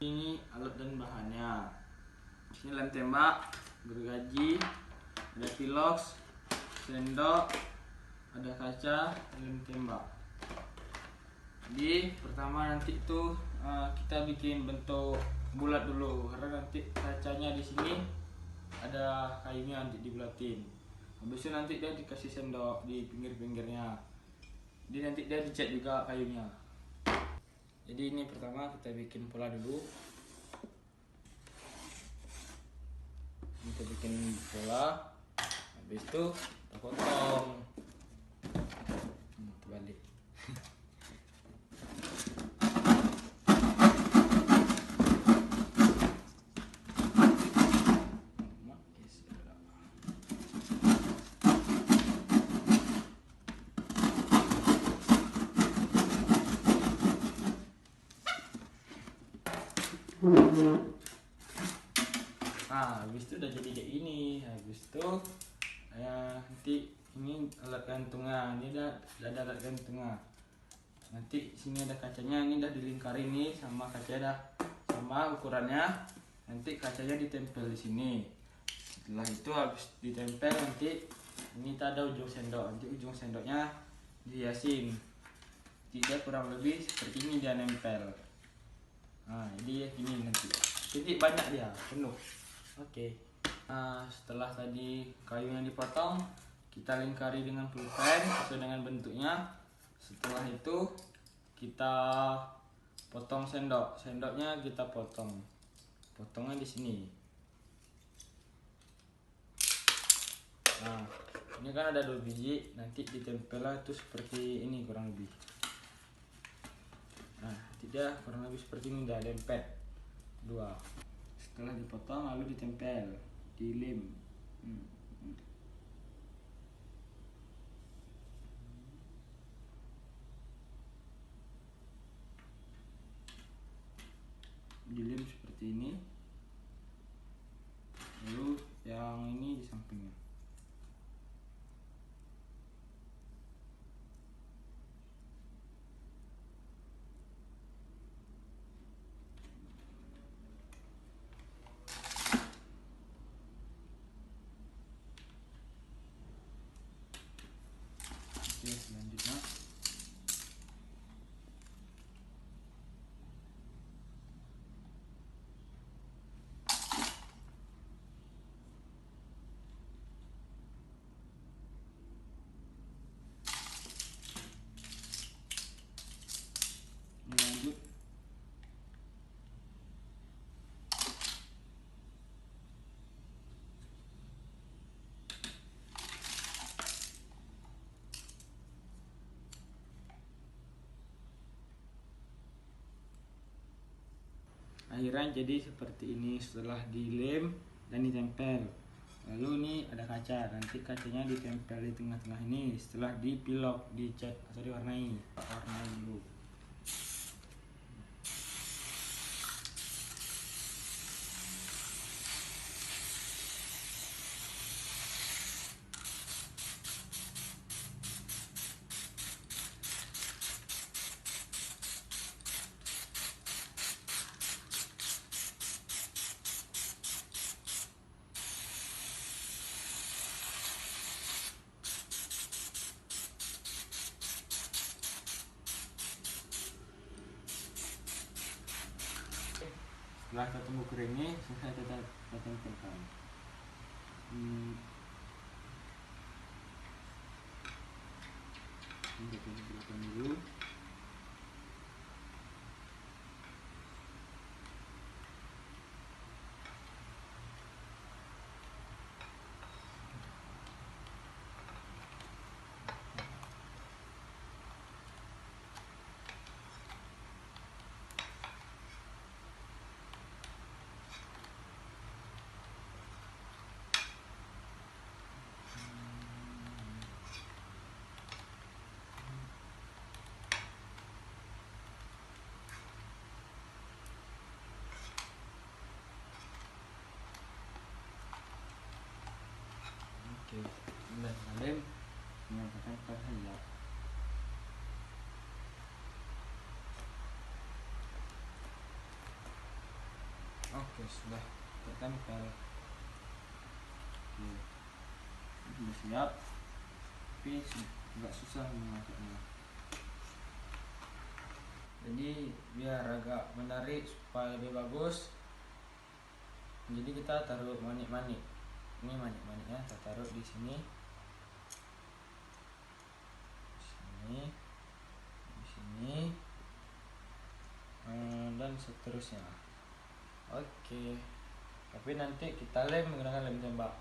Ini alat dan bahannya. Ini lem tembak, gergaji, ada piloks, sendok, ada kaca, lem tembak. Jadi pertama nanti itu kita bikin bentuk bulat dulu, karena nanti kacanya di sini ada kayunya nanti dibulatin. Habis itu nanti dia dikasih sendok di pinggir-pinggirnya. Jadi nanti dia dicat juga kayunya. Jadi ini pertama kita bikin pola dulu. Kita bikin pola, habis itu kita potong. Terbalik. Nah, habis itu udah jadi kayak ini. Habis itu nanti ini alat gantungnya. Ini udah ada alat gantungnya. Nanti sini ada kacanya. Ini udah dilingkari nih sama kaca dah sama ukurannya. Nanti kacanya ditempel di sini. Setelah itu habis ditempel nanti ini ada ujung sendok. Nanti ujung sendoknya dihiasin. Tidak kurang lebih seperti ini dia nempel. Nah, jadi gini nanti. Jadi banyak dia penuh. Oke. Nah, setelah tadi kayunya dipotong, kita lingkari dengan pulpen sesuai dengan bentuknya. Setelah itu kita potong sendok. Sendoknya kita potong. Potongnya di sini. Nah, ini kan ada 2 biji, nanti ditempel itu seperti ini kurang lebih. Nah, tidak kurang lebih seperti ini, udah lempet 2. Setelah dipotong lalu ditempel, dilem. Dilem seperti ini. Lalu yang ini di sampingnya. Oke, selanjutnya lanjut akhirnya jadi seperti ini setelah dilem dan ditempel. Lalu ini ada kaca, nanti kacanya ditempel di tengah-tengah ini. Setelah dipilok, dicat atau diwarnai dulu. Setelah kita tunggu kering ini, selesai kita tempelkan. Kita tempelkan dulu. Oke, udah lem menyatakan terhadap. Oke, sudah tertempel. Oke, sudah siap, tapi agak susah mengangkatnya. Jadi biar agak menarik supaya lebih bagus, jadi kita taruh manik-manik. Ini manik-maniknya kita taruh di sini, di sini, dan seterusnya. Oke, tapi nanti kita lem menggunakan lem tembak.